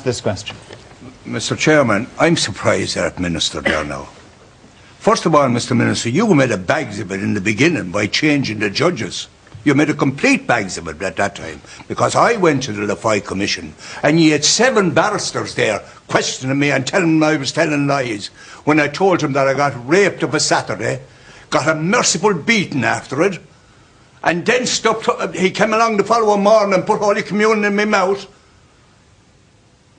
this question. Mr. Chairman, I'm surprised at Minister there now. First of all, Mr. Minister, you made a bags of it in the beginning by changing the judges. You made a complete bags of it at that time, because I went to the Laffoy Commission and you had 7 barristers there questioning me and telling them I was telling lies when I told them that I got raped of a Saturday, got a merciful beating after it, and then he came along the following morning and put Holy Communion in my mouth.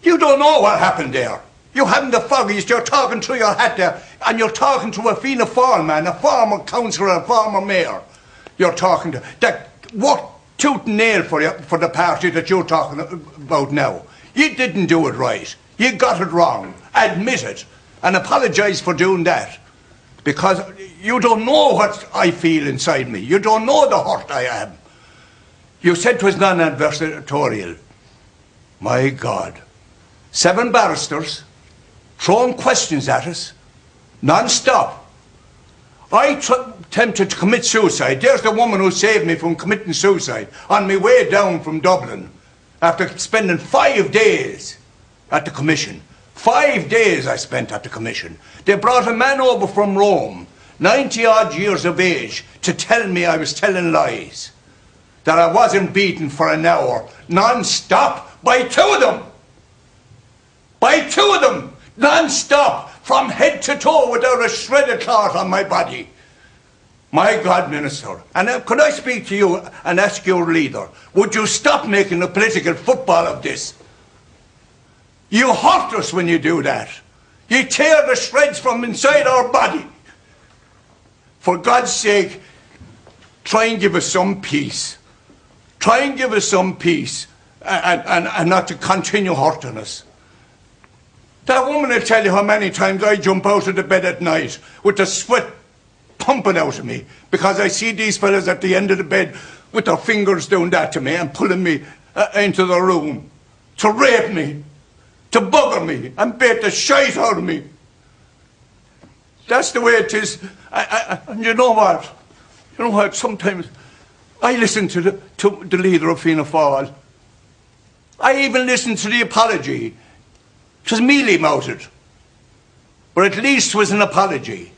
You don't know what happened there. You haven't the foggiest, you're talking through your hat there, and you're talking to a Fianna Fáil man, a former councillor, a former mayor. You're talking to that what tooth and nail for you, for the party that you're talking about now. You didn't do it right. You got it wrong. Admit it and apologise for doing that, because you don't know what I feel inside me. You don't know the hurt I am. You said it was non-adversarial. My God, 7 barristers throwing questions at us non-stop. I attempted to commit suicide. There's the woman who saved me from committing suicide on my way down from Dublin after spending 5 days at the Commission. 5 days I spent at the Commission. They brought a man over from Rome, 90-odd years of age, to tell me I was telling lies, that I wasn't beaten for an hour, non-stop, by 2 of them. By 2 of them, non-stop, from head to toe, without a shred of cloth on my body. My God, Minister, and could I speak to you and ask your leader, would you stop making a political football of this? You hurt us when you do that. You tear the shreds from inside our body. For God's sake, try and give us some peace. Try and give us some peace and not to continue hurting us. That woman will tell you how many times I jump out of the bed at night with the sweat pumping out of me because I see these fellas at the end of the bed with their fingers doing that to me and pulling me into the room to rape me, to bugger me and bait the shite out of me. That's the way it is. And you know what? You know what? Sometimes I listen to the leader of Fianna Fáil. I even listen to the apology. It was mealy-mouthed, but at least it was an apology.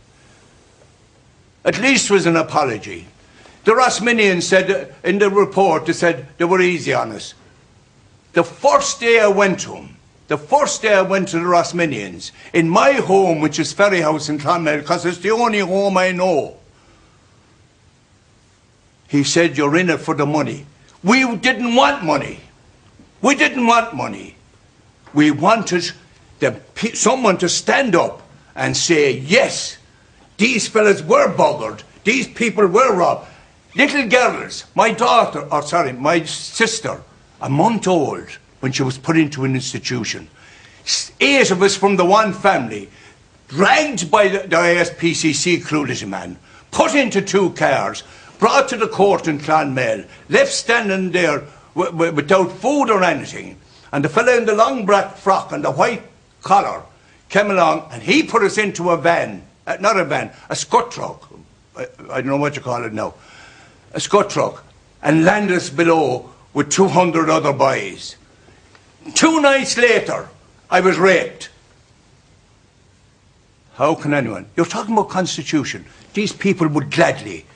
At least it was an apology. The Rosminians said in the report, they said they were easy on us. The first day I went to them, the first day I went to the Rosminians, in my home, which is Ferry House in Clonmel, because it's the only home I know, he said, you're in it for the money. We didn't want money. We didn't want money. We wanted someone to stand up and say, yes, these fellas were buggered, these people were robbed. Little girls, my sister, a month old when she was put into an institution. 8 of us from the one family, dragged by the ISPCC cruelty man, put into 2 cars, brought to the court in Clonmel, left standing there without food or anything. And the fellow in the long black frock and the white collar came along and he put us into a van, not a van, a scud truck. I don't know what you call it now. A scud truck, and landed us below with 200 other boys. 2 nights later, I was raped. How can anyone? You're talking about constitution. These people would gladly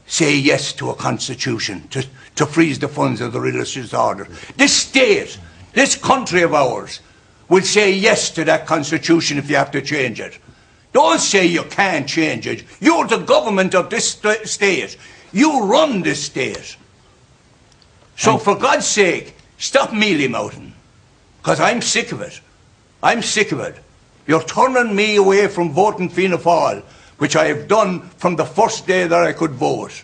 say yes to a constitution to freeze the funds of the religious order. This state, this country of ours, will say yes to that constitution if you have to change it. Don't say you can't change it. You're the government of this state. You run this state. So for God's sake, stop mealy-mouthing, because I'm sick of it. I'm sick of it. You're turning me away from voting Fianna Fáil, which I have done from the first day that I could vote.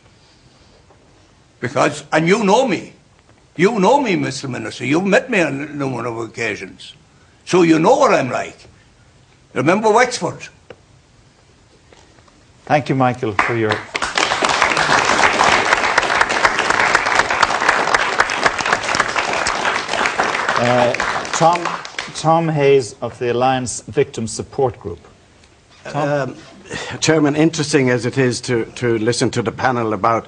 And you know me. You know me, Mr. Minister. You've met me on a number of occasions. So you know what I'm like. Remember Wexford? Thank you, Michael, for your... Tom Hayes of the Alliance Victim Support Group. Chairman, interesting as it is to listen to the panel about